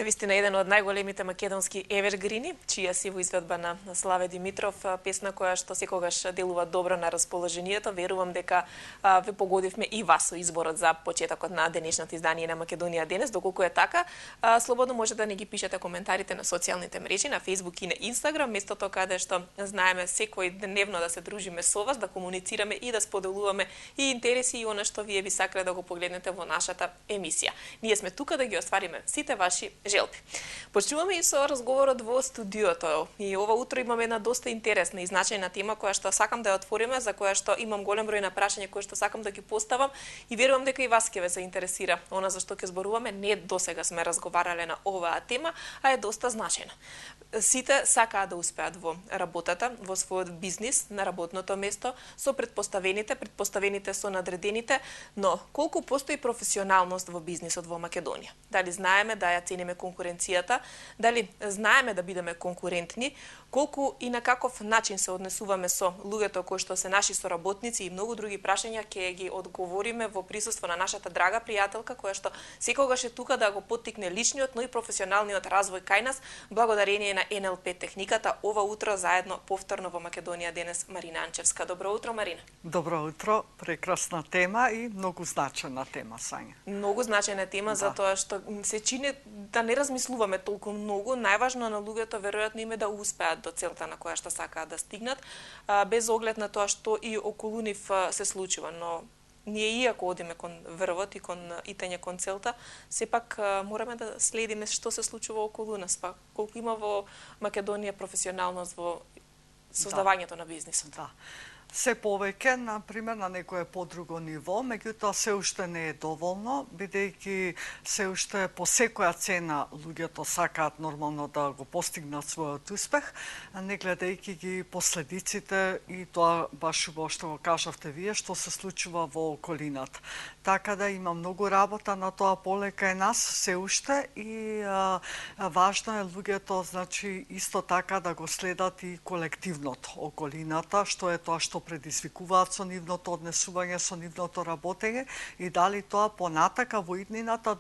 Навистина еден од најголемите македонски евергрини, чија си во изведба на Славе Димитров, песна која што секогаш делува добро на расположението. Верувам дека ве погодивме и вас со изборот за почетокот на денешното издание на Македонија денес. Доколку е така, слободно може да не ги пишете коментарите на социјалните мрежи, на Facebook и на Instagram, местото каде што знаеме секој дневно да се дружиме со вас, да комуницираме и да споделуваме и интереси и она што вие би сакале да го погледнете во нашата емисија. Ние сме тука да ги оствариме сите ваши желби. Почнуваме и со разговорот во студиото. И ова утро имаме една доста интересна и значајна тема која што сакам да ја отвориме, за која што имам голем број на прашања кои што сакам да ги поставам и верувам дека и вас ќе ве заинтересира она за што ќе зборуваме. Не досега сме разговарале на оваа тема, а е доста значајна. Сите сакаат да успеат во работата, во својот бизнис, на работното место, со предпоставените со надредените, но колку постои професионалност во бизнисот во Македонија? Дали знаеме да ја цениме конкуренцијата, дали знаеме да бидеме конкурентни, колку и на каков начин се однесуваме со луѓето кои што се наши соработници и многу други прашања ќе ги одговориме во присуство на нашата драга пријателка која што секогаш е тука да го поттикне личниот, но и професионалниот развој кај нас, благодарение на НЛП техниката. Ова утро заедно повторно во Македонија денес Марина Анчевска. Добро утро, Марина. Добро утро, прекрасна тема и многу значајна тема, Сања. Многу значајна тема, затоа што се чини да не размислуваме толку многу. Најважно на луѓето веројатно им е да успеат до целта на која што сакаат да стигнат, без оглед на тоа што и околу нив се случува. Но ние иако одиме кон врвот и кон итење кон целта, сепак мораме да следиме што се случува околу нас, па колку има во Македонија професионалност во создавањето на бизнисот. Да. Се повеќе, например, на некое подруго ниво, меѓутоа се уште не е доволно, бидејќи се уште по секоја цена луѓето сакаат нормално да го постигнат својот успех, не гледајќи ги последиците и тоа баш во што го кажавте вие, што се случува во околината. Така да има многу работа на тоа поле кај нас се уште и важно е луѓето, значи, исто така да го следат и колективното околината, што е тоа што предизвикуваат со нивното однесување, со нивното работење и дали тоа понатака во иднината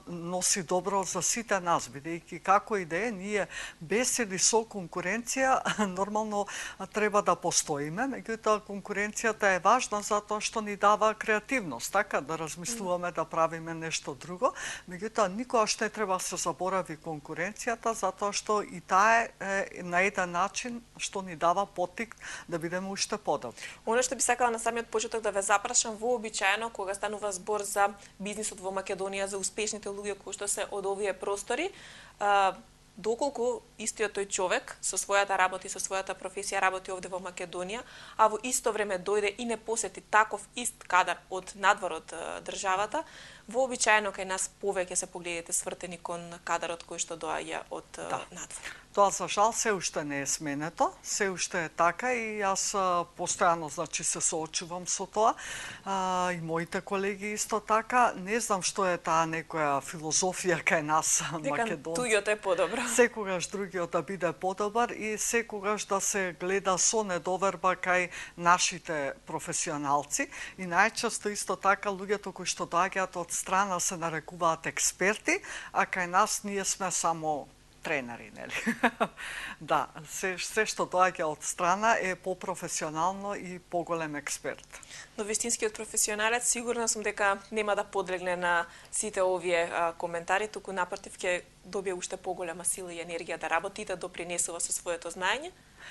носи добро за сите нас, бидејќи како и да е, ние без или со конкуренција нормално треба да постоиме, меѓутоа конкуренцијата е важна затоа што ни дава креативност, така да размислуваме да правиме нешто друго, меѓутоа никогаш не треба да се заборави конкуренцијата затоа што и таа е на еден начин што ни дава поттик да бидеме уште подобри. Оно што би сакала на самиот почеток да ве запрашам, вообичаено кога станува збор за бизнисот во Македонија, за успешните луѓе кои што се од овие простори, доколку истиот тој човек со својата работа и со својата професија работи овде во Македонија, а во исто време дојде и не посети таков ист кадар од надвор од државата, вообичаено кај нас повеќе се погледите свртени кон кадарот кој што доаѓа од надвор. Тоа за жал се уште не е сменето, се уште е така и јас постојано значи се соочувам со тоа. И моите колеги исто така, не знам што е таа некоја филозофија кај нас македонци. Дека туѓото е подобро. Секогаш другиот да биде подобар и секогаш да се гледа со недоверба кај нашите професионалци и најчесто исто така луѓето кои што доаѓаат од страна се нарекуваат експерти, а кај нас ние сме само тренери, нели? Да, се што доаѓа од страна е попрофесионално и поголем експерт. Но вистинскиот професионалец сигурна сум дека нема да подлегне на сите овие коментари, туку напротив ќе добие уште поголема сила и енергија да работи и да допринесува со своето знаење.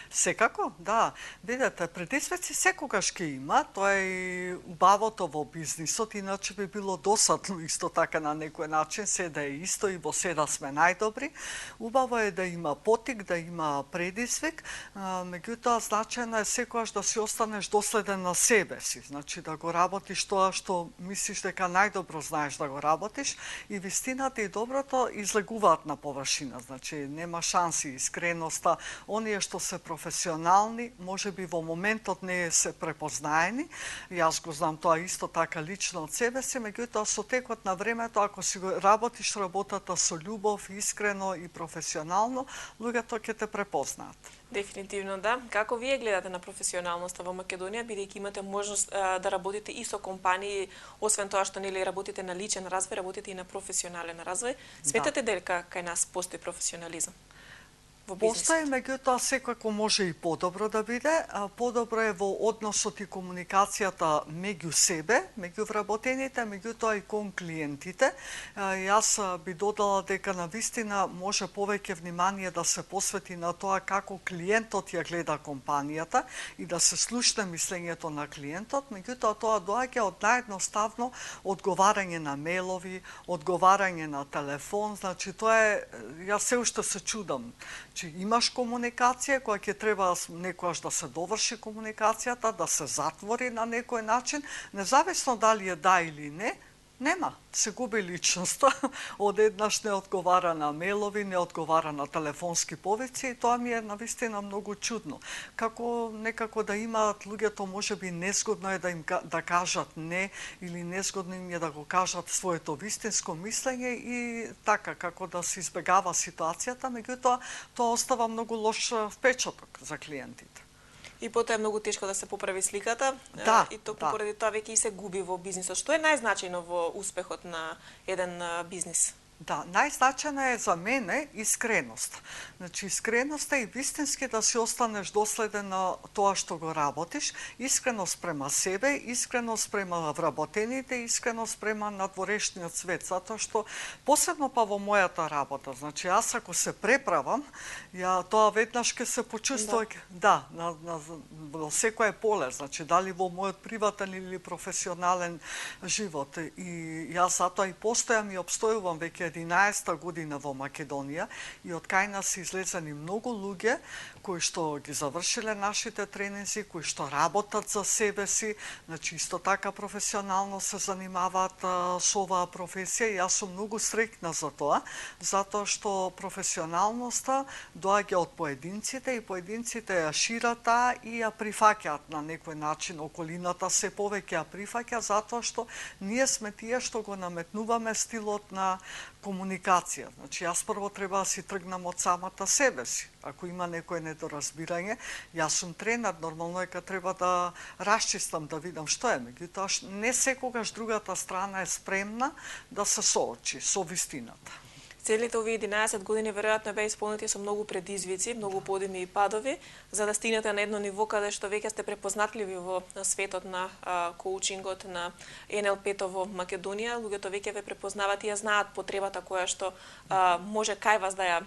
Секако, да. Видете, предизвици секогаш ќе има, тоа е и убавото во бизнисот, иначе би било досадно исто така на некој начин, се да е исто и во се да сме најдобри. Убаво е да има поттик, да има предизвик, меѓутоа значајно е секогаш да си останеш доследен на себе си, значи да го работиш тоа што мислиш дека најдобро знаеш да го работиш и вистината и доброто излегуваат на површина, значи нема шанси, искреноста, оние што се професионални, можеби во моментот не се препознаени. Јас го знам тоа исто така лично од себе си, меѓутоа со текот на времето, ако си го работиш работата со љубов, искрено и професионално, луѓето ќе те препознаат. Дефинитивно да. Како вие гледате на професионалноста во Македонија, бидејќи имате можност да работите и со компании, освен тоа што нели работите на личен развој, работите и на професионален развој. Сметате дека кај нас постои професионализам? Постои, меѓутоа секако може и подобро да биде. Подобро е во односот и комуникацијата меѓу себе, меѓу вработените, меѓутоа и кон клиентите. Јас би додала дека навистина може повеќе внимание да се посвети на тоа како клиентот ја гледа компанијата и да се слушне мислењето на клиентот, меѓутоа тоа доаѓа од наједноставно одговарање на мејлови, одговарање на телефон, значи тоа е, јас се уште се чудам. Имаш комуникација која ќе треба некојаш да се доврши комуникацијата, да се затвори на некој начин, независно дали е да или не, нема, се губи личноста, одеднаш не одговара на мејлови, не одговара на телефонски повици и тоа ми е навистина многу чудно. Како некако да имаат луѓето можеби незгодно е да им да кажат не или незгодно им е да го кажат своето вистинско мислење и така како да се избегава ситуацијата, меѓутоа тоа остава многу лош впечаток за клиентите. И потоа е многу тешко да се поправи сликата, и токму поради тоа веќе и се губи во бизнисот. Што е најзначајно во успехот на еден бизнис? Да, најзначајна е за мене искреност. Значи, искреноста и вистински да си останеш доследен на тоа што го работиш, искреност према себе, искреност према вработените, искреност према надворешниот свет, затоа што посебно па во мојата работа, значи јас ако се преправам, тоа веднаш ќе се почувствува, во секое поле, значи дали во мојот приватен или професионален живот. И јас затоа и постојам и обстојувам веќе 11 година во Македонија и од кај нас излезени многу луѓе кои што ги завршиле нашите тренинзи, кои што работат за себе си, значи исто така професионално се занимаваат со оваа професија и јас сум многу среќна за тоа, затоа што професионалноста доаѓа од поединците и поединците ја шират и ја прифаќаат на некој начин, околината се повеќе ја прифаќа затоа што ние сме тие што го наметнуваме стилот на комуникација. Значи, јас прво треба да си тргнам од самата себе си. Ако има некој недоразбирање, јас сум тренер, нормално е кога треба да расчистам, да видам што е. Меѓутоа, не секогаш другата страна е спремна да се соочи со вистината. Целите овие 11 години веројатно беа исполнети со многу предизвици, многу подими и падови, за да стигнете на едно ниво каде што веќе сте препознатливи во светот на коучингот, на НЛП-то во Македонија. Луѓето веќе ве препознаваат и ја знаат потребата која што може кај вас да ја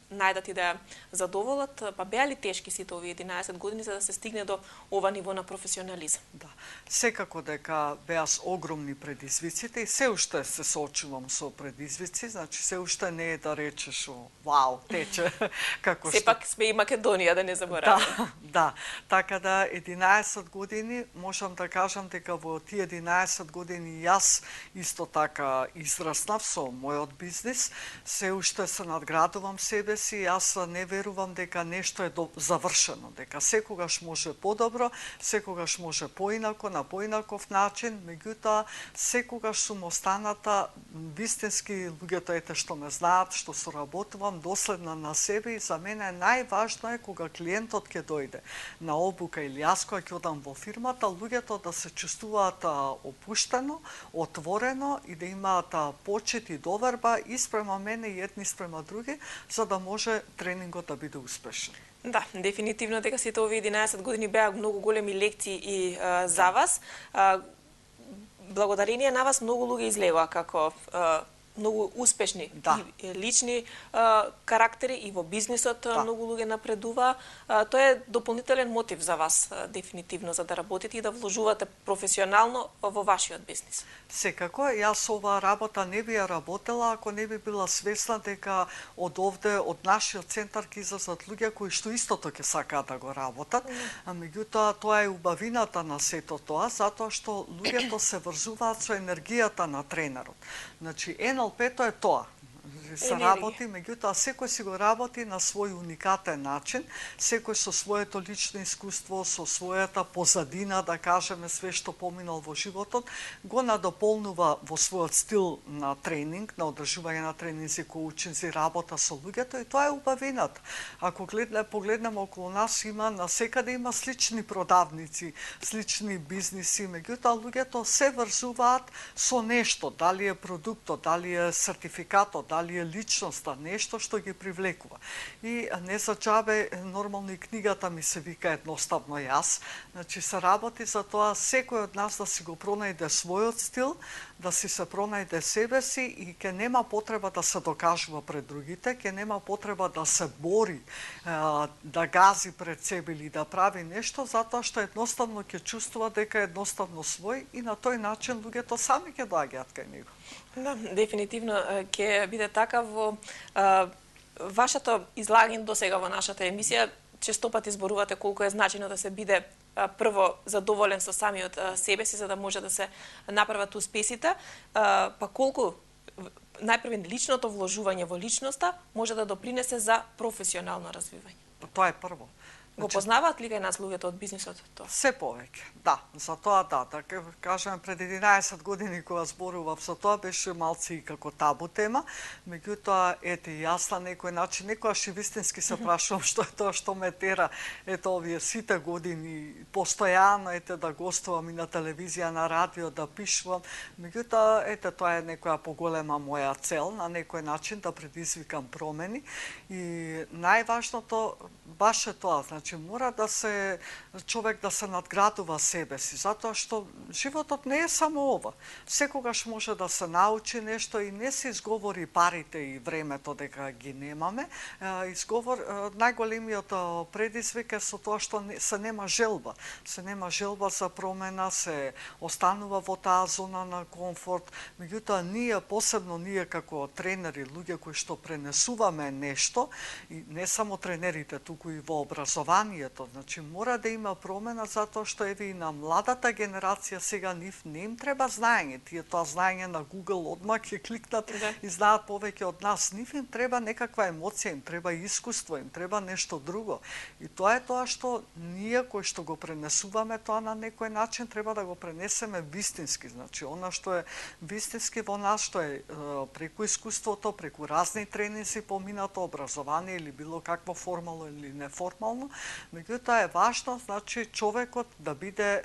најдат и да ја задоволат. Па беа ли тешки сите овие 11 години за да се стигне до ова ниво на професионализам? Да, секако дека беа огромни предизвиците и се уште се соочувам со предизвици, значи се уште не е да речеш вау, тече како што. Сепак сме и Македонија, да не забораваме. Да, така да 11 години можам да кажам дека во тие 11 години јас исто така израснав со мојот бизнис, се уште се надградувам себе си, јас не верувам дека нешто е завршено, дека секогаш може подобро, секогаш може поинако, на поинаков начин, меѓутоа секогаш сум останата вистински луѓето ете што ме знаат, што соработувам доследна на себе и за мене најважно е кога клиентот ќе дојде на обука или јас кога ќе одам во фирмата, луѓето да се чувствуваат опуштено, отворено и да имаат почит и доверба и спрема мене и едни спрема други, за да може тренингот да биде успешен. Да, дефинитивно дека сите овие 11 години беа многу големи лекции и за вас. Благодарение на вас многу луѓе излегоа како многу успешни и лични карактери и во бизнисот многу луѓе напредува. Тоа е дополнителен мотив за вас дефинитивно за да работите и да вложувате професионално во вашиот бизнис. Секако, јас оваа работа не би ја работела ако не би била свесна дека од овде, од нашиот центар ќе излезат луѓе кои што истото ќе сакаат да го работат, а меѓутоа тоа е убавината на сето тоа, затоа што луѓето се врзуваат со енергијата на тренерот. Значи, НЛП-то е тоа. се работи, меѓутоа секој си го работи на свој уникатен начин, секој со своето лично искуство, со својата позадина, да кажеме, све што поминал во животот, го надополнува во својот стил на тренинг, на одржување на тренинзи, коучинзи, работа со луѓето, и тоа е убавината. Ако погледнеме околу нас, насекаде има слични продавници, слични бизниси, меѓутоа луѓето се врзуваат со нешто, дали е продуктот, дали е сертификатот, дали е личноста, нешто што ги привлекува. И не за џабе, нормално и книгата ми се вика едноставно јас, значи се работи за тоа секој од нас да си го пронајде својот стил, да си се пронајде себе си и ќе нема потреба да се докажува пред другите, ќе нема потреба да се бори, да гази пред себе или да прави нешто, затоа што едноставно ќе чувствува дека е едноставно свој и на тој начин луѓето сами ќе доаѓаат кај него. Да, дефинитивно ќе биде така. Во вашето излагање до сега во нашата емисија често пати зборувате колку е значено да се биде прво задоволен со самиот себе си за да може да се направат успесите, па колку најпрво личното вложување во личноста може да допринесе за професионално развивање. Тоа е прво. Го познаваат ли кај нас луѓето од бизнисот тоа? Се повеќе, да. За тоа да. Така кажеме, пред 11 години кога зборував за тоа беше малци и како табу тема, меѓутоа ете јас на некој начин некогаш и вистински се прашувам што е тоа што ме тера ето овие сите години постојано да гостувам и на телевизија, на радио, да пишувам, меѓутоа ете тоа е некоја поголема моја цел на некој начин да предизвикам промени и најважното баш е тоа, значи мора да се човек да се надградува себе си, затоа што животот не е само ова. Секогаш може да се научи нешто и не се изговори парите и времето дека ги немаме. Најголемиот предизвик е со тоа што се нема желба. Се нема желба за промена, се останува во таа зона на комфорт. Меѓутоа посебно ние како тренери, луѓе кои што пренесуваме нешто, и не само тренерите, туку и во образованието, значи мора да има промена затоа што еве и на младата генерација сега не им треба знаење, тие тоа знаење на Google одмак ќе кликнат и знаат повеќе од нас, им треба некаква емоција, им треба искуство, им треба нешто друго. И тоа е тоа што ние кои што го пренесуваме тоа на некој начин треба да го пренесеме вистински, значи она што е вистински во нас, што е преку искуството, преку разни тренинзи поминато образование или било какво формално или неформално, меѓутоа е важно, значи, човекот да биде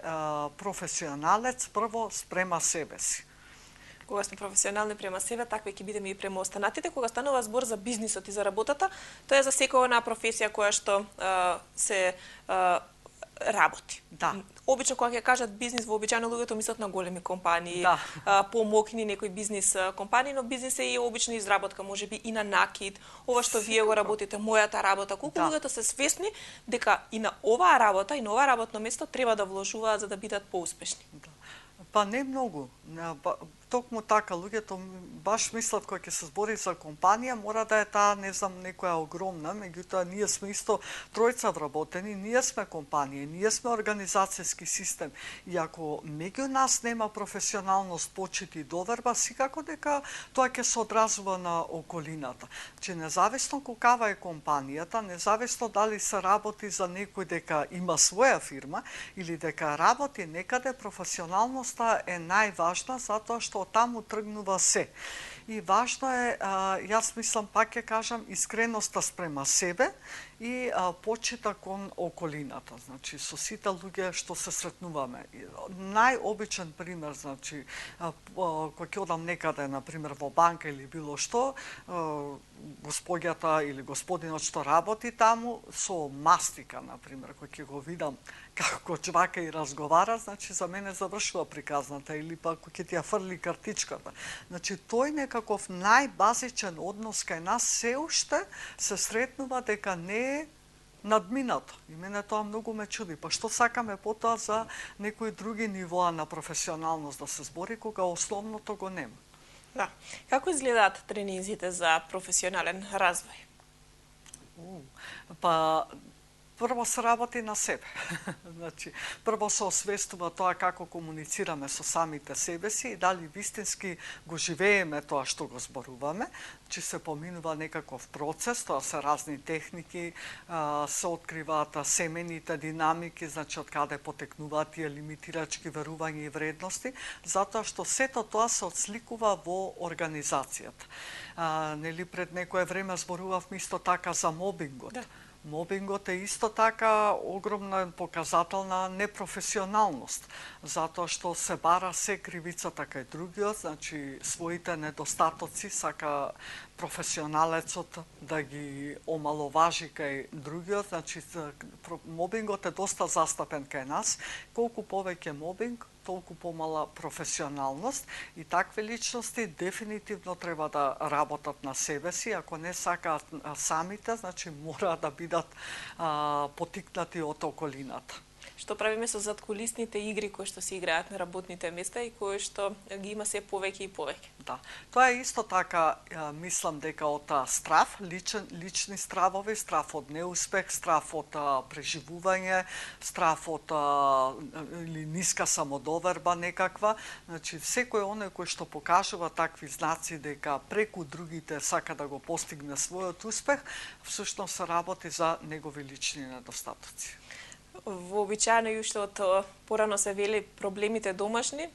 професионалец, прво спрема себе си. Кога сме професионални према себе, такви ќе бидеме и према останатите. Кога станува збор за бизнисот и за работата, тоа е за секоја една професија која што се работи. Да. Обично кога ќе кажат бизнис, вообичаено луѓето мислат на големи компании, помокни некои бизнис компании, но бизнис е и обично изработка, можеби и на накид, ова што вие го работите, мојата работа. Колку луѓето се свесни дека и на оваа работа и на ова работно место треба да вложуваат за да бидат поуспешни? Па не многу. Токму така, луѓето баш мислат кога ќе се збори за компанија, мора да е таа, не знам, некоја огромна, меѓутоа ние сме исто тројца вработени, ние сме компанија, ние сме организацијски систем. И ако меѓу нас нема професионалност, почит и доверба, секако дека тоа ќе се одразува на околината. Че независно колкава е компанијата, независно дали се работи за некој дека има своја фирма или дека работи некаде, професионалноста е најважна затоа што таму тргнува се. И важно е, јас мислам, пак ќе кажам, искреноста спрема себе и почита кон околината, значи со сите луѓе што се сретнуваме. Најобичен пример, значи, кога ќе одам некаде, например, во банка или било што, господјата или господинот што работи таму со мастика, например, кога ќе го видам како чвака и разговара, значи за мене завршува приказната, или пак кога ќе ти ја фрли картичката. Значи тој некаков најбазичен однос кај нас се уште се сретнува дека не е надминато. И мене тоа многу ме чуди. Па што сакаме потоа за некои други нивоа на професионалност да се збори, кога основното го нема? Да. Како изгледаат тренинзите за професионален развој? Па Прво се работи на себе. Значи, прво се освестува тоа како комуницираме со самите себе си и дали вистински го живееме тоа што го зборуваме, че се поминува некаков процес, тоа се разни техники, се откриваат семените динамики, значи од каде потекнуваат тие лимитирачки верувања и вредности, затоа што сето тоа се отсликува во организацијата. Нели пред некое време зборувавме исто така за мобингот. Да. Мобингот е исто така огромен показател на непрофесионалност, затоа што се бара се кривицата кај другиот, значи своите недостатоци сака професионалецот да ги омаловажи кај другиот, значи мобингот е доста застапен кај нас. Колку повеќе мобинг, толку помала професионалност и такви личности дефинитивно треба да работат на себе си, ако не сакаат самите, значи мора да бидат потикнати од околината. Што правиме со задкулисните игри кои што се играат на работните места и кои што ги има се повеќе и повеќе? Да, тоа е исто така, мислам дека од страв, лични стравови, страв од неуспех, страв од преживување, страв од или ниска самодоверба некаква, значи секој оној кој што покажува такви знаци дека преку другите сака да го постигне својот успех, всушност се работи за негови лични недостатоци. Вообичаено и уште од порано се вели проблемите домашни,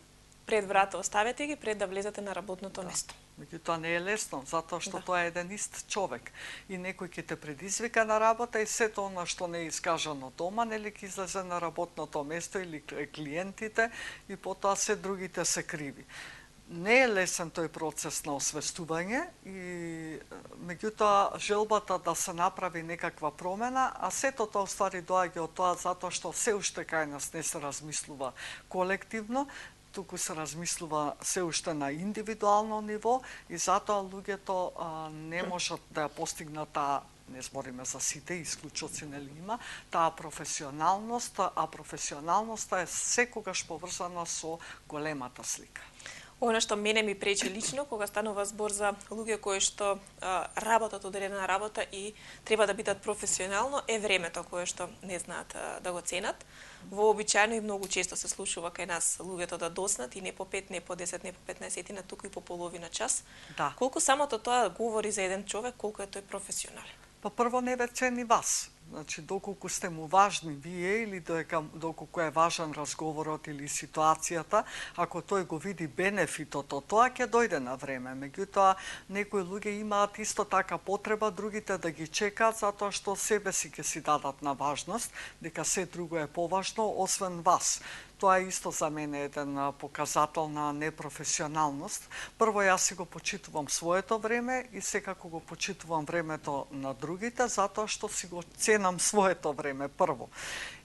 пред врата оставете ги пред да влезете на работното место. Меѓутоа не е лесно, затоа што тоа е еден ист човек. И некој ќе те предизвика на работа и сето она што не е искажано дома, нели ќе излезе на работното место или клиентите и потоа се другите се криви. Не е лесен тој процес на освестување и меѓутоа желбата да се направи некаква промена, а сето тоа ствари доаѓа од тоа затоа што се уште кај нас не се размислува колективно, туку се размислува се уште на индивидуално ниво и затоа луѓето не можат да ја постигнат таа, не збориме за сите, исклучоци нели има, таа професионалност, а професионалноста е секогаш поврзана со големата слика. Она што мене ми пречи лично, кога станува збор за луѓе кои што работат одредена работа и треба да бидат професионално, е времето кое што не знаат да го ценат. Вообичаено и многу често се случува кај нас луѓето да доснат и не по 5, не по 10, не по 15, туку и по половина час. Да. Колку самото тоа говори за еден човек, колку е тој професионален? Па прво не ве цени вас. Значи, доколку сте му важни вие или доколку е важен разговорот или ситуацијата, ако тој го види бенефитот од тоа, ќе дојде на време. Меѓутоа, некои луѓе имаат исто така потреба другите да ги чекаат затоа што себе си ќе си дадат на важност, дека се друго е поважно освен вас. Тоа е исто за мене еден показател на непрофесионалност. Прво, јас си го почитувам своето време и секако го почитувам времето на другите, затоа што си го ценам своето време прво.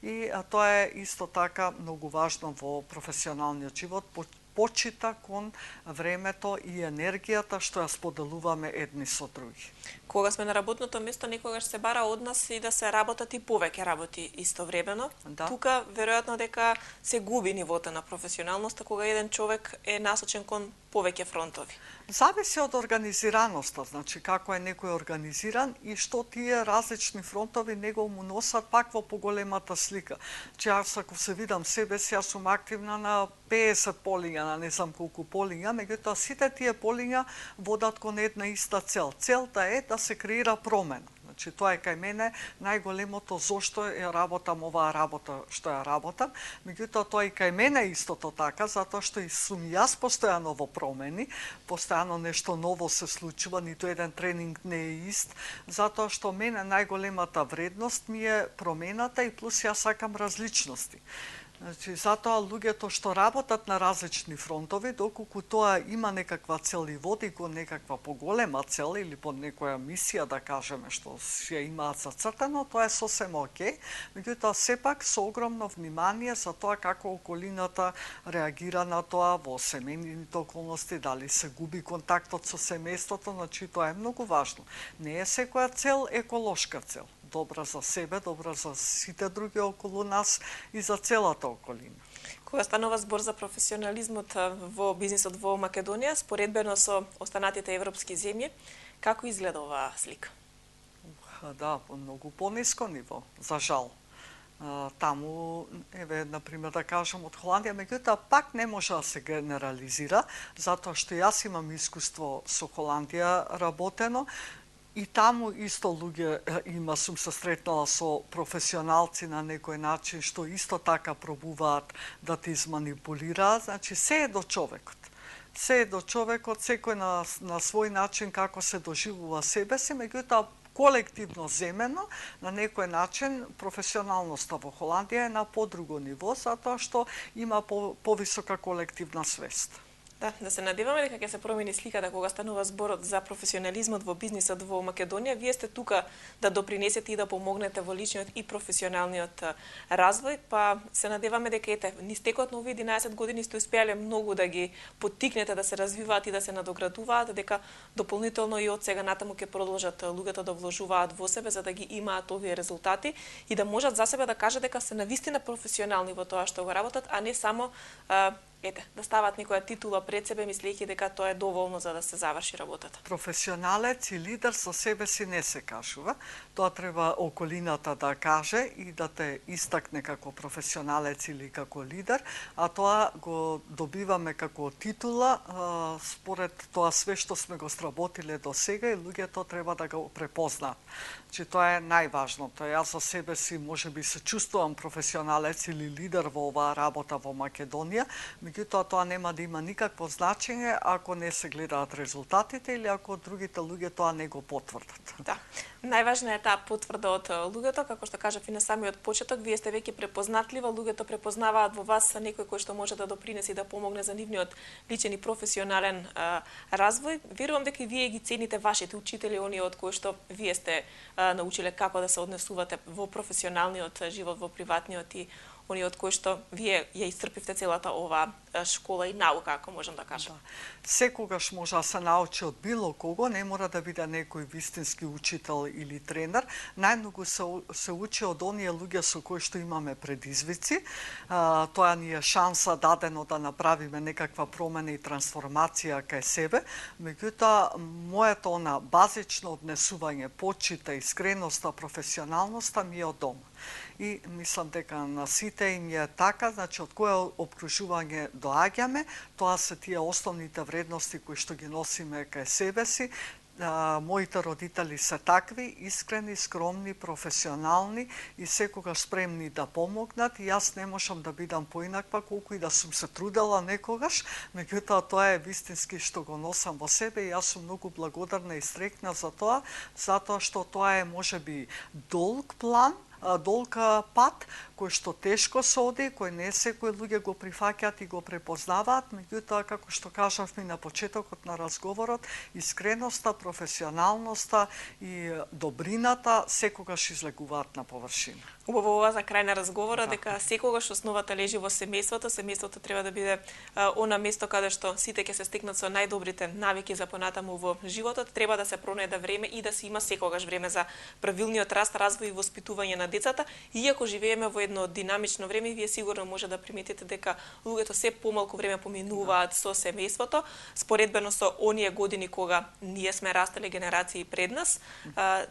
И тоа е исто така многу важно во професионалниот живот, почита кон времето и енергијата што ја споделуваме едни со други. Кога сме на работното место, некогаш се бара од нас и да се работат и повеќе работи истовремено. Да. Тука, веројатно дека се губи нивото на професионалноста, кога еден човек е насочен кон повеќе фронтови. Зависи од организираноста, значи како е некој организиран и што тие различни фронтови него му носат пак во поголемата слика. Че јас ако се видам себе си, јас сум активна на 50 полиња, на не знам колку полиња, меѓутоа сите тие полиња водат кон една иста цел. Целта е да се креира промена. Значи, тоа е кај мене најголемото зошто ја работам оваа работа што ја работам, меѓутоа тоа и кај мене истото така, затоа што и сум јас постојано во промени, постојано нешто ново се случува, ниту еден тренинг не е ист, затоа што мене најголемата вредност ми е промената и плюс ја сакам различности. Значи, затоа луѓето што работат на различни фронтови, доколку тоа има некаква цел и води кон некаква поголема цел или по некоја мисија, да кажеме, што ја имаат зацртано, тоа е сосем окей, меѓутоа сепак со огромно внимание за тоа како околината реагира на тоа во семејните околности, дали се губи контактот со семејството, значи тоа е многу важно. Не е секоја цел еколошка цел. Добра за себе, добра за сите други околу нас и за целата околина. Кога станува збор за професионализмот во бизнисот во Македонија, споредбено со останатите европски земји, како изгледа оваа слика? Да, по многу пониско ниво, за жал. Таму, еве, например, да кажем, од Холандија, меѓутоа пак не може да се генерализира, затоа што јас имам искуство со Холандија работено, и таму исто луѓе сум се сретнала со професионалци на некој начин, што исто така пробуваат да те изманипулираат, значи се е до човекот. Се е до човекот, секој на свој начин како се доживува себе си, меѓутоа колективно земено, на некој начин, професионалноста во Холандија е на подруго ниво, затоа што има повисока колективна свест. Да се надеваме дека ќе се промени сликата кога станува зборот за професионализмот во бизнисот во Македонија. Вие сте тука да допринесете и да помогнете во личниот и професионалниот развој, па се надеваме дека ете, низ текот на овие 11 години сте успеале многу да ги поттикнете да се развиваат и да се надоградуваат, дека дополнително и од сега натаму ќе продолжат луѓето да вложуваат во себе за да ги имаат овие резултати и да можат за себе да кажат дека се навистина професионални во тоа што го работат, а не само да стават некоја титула пред себе, мислејќи дека тоа е доволно за да се заврши работата. Професионалец и лидер со себе си не се кажува. Тоа треба околината да каже и да те истакне како професионалец или како лидер, а тоа го добиваме како титула според тоа све што сме го сработиле до сега и луѓето треба да го препознаат. Че тоа е најважното. Јас за себе си можеби се чувствувам професионалец или лидер во оваа работа во Македонија, меѓутоа тоа нема да има никакво значење ако не се гледаат резултатите или ако другите луѓе тоа не го потврдат. Да. Најважна е таа потврда од луѓето, како што кажав и на самиот почеток, вие сте веќе препознатлива, луѓето препознаваат во вас некој кој што може да допринесе и да помогне за нивниот личен и професионален развој. Верувам дека и вие ги цените вашите учители, оние од кои што вие сте научиле како да се однесувате во професионалниот живот, во приватниот и оние од кои што вие ја исцрпивте целата оваа школа и наука, ако можам да кажам. Да. Секогаш може да се научи од било кого, не мора да биде некој вистински учител или тренер. Најмногу се учи од оние луѓе со кои што имаме предизвици. Тоа ни е шанса дадено да направиме некаква промена и трансформација кај себе. Меѓутоа, моето базично однесување, почита, искреноста, професионалноста ми е од дома. И мислам дека на сите им е така, значи од кое обкружување доаѓаме, тоа се тие основните вредности кои што ги носиме кај себе си. Моите родители се такви, искрени, скромни, професионални и секогаш спремни да помогнат. И јас не можам да бидам поинаква колку и да сум се трудела некогаш, меѓутоа тоа е вистински што го носам во себе и јас сум многу благодарна и стрекна за тоа, затоа што тоа е можеби долг план, долг пат, кој што тешко се оди, кој не секој луѓе го прифаќаат и го препознаваат, меѓутоа, како што кажавме на почетокот на разговорот, искреноста, професионалноста и добрината секогаш излегуваат на површина. Убаво ова за крај на разговорот, дека секогаш основата лежи во семејството. Семејството треба да биде она место каде што сите ќе се стекнат со најдобрите навики за понатаму во животот. Треба да се пронајде време и да се има секогаш време за правилниот раст, развој и воспитување на децата. Иако живееме во едно динамично време, вие сигурно може да приметите дека луѓето се помалку време поминуваат со семејството, споредбено со оние години кога ние сме растеле генерации пред нас.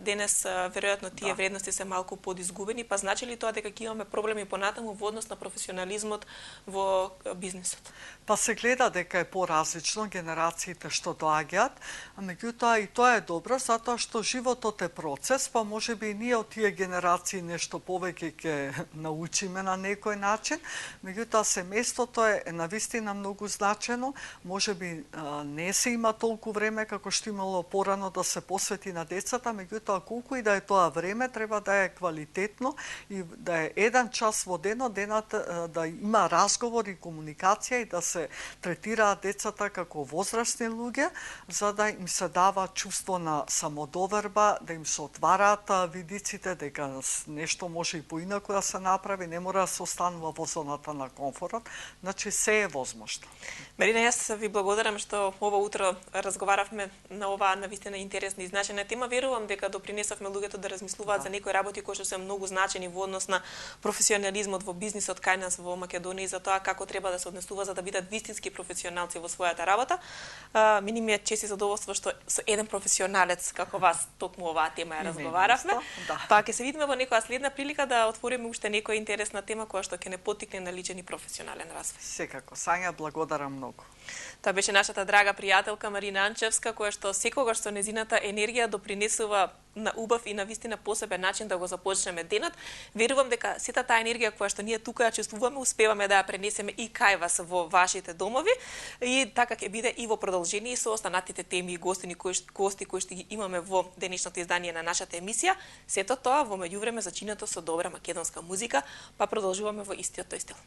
Денес веројатно тие вредности се малку подизгубени, па значи ли тоа дека ќе имаме проблеми понатаму во однос на професионализмот во бизнисот? Па се гледа дека е поразлично генерациите што доаѓаат, а меѓутоа и тоа е добро затоа што животот е процес, па можеби и ние од тие генерации нешто повеќе ќе научиме на некој начин, меѓутоа семејството е навистина многу значено, можеби не се има толку време како што имало порано да се посвети на децата, меѓутоа колку и да е тоа време треба да е квалитетно и да е еден час во денот да има разговор и комуникација и да се третираат децата како возрастни луѓе, за да им се дава чувство на самодоверба, да им се отвараат видиците дека нешто може и поинаку да се направи, не мора да се останува во зоната на комфорот, значи се е возможно. Марина, јас ви благодарам што ова утро разговаравме на оваа навистина интересна и значајна тема. Верувам дека допринесовме луѓето да размислуваат за некои работи кои што се многу значени навичени во однос на професионализмот во бизнисот кај нас во Македонија и за тоа како треба да се однесува за да бидат вистински професионалци во својата работа. Мини ми е чест и задоволство што со еден професионалец како вас токму оваа тема ја разговаравме. Да. Па ќе се видиме во некоја следна прилика да отвориме уште некоја интересна тема која што ќе не поттикне на личен и професионален развој. Секако, Сања, благодарам многу. Тоа беше нашата драга пријателка Марина Анчевска, која што секогаш со незината енергија допринесува на убав и на вистина посебен начин да го започнеме денот. Верувам дека сета таа енергија која што ние тука ја чувствуваме, успеваме да ја пренесеме и кај вас во вашите домови и така ќе биде и во продолжение со останатите теми и гости кои што ги имаме во денешното издание на нашата емисија. Сето тоа во меѓувреме зачинето со добра македонска музика, па продолжуваме во истиот тој стил.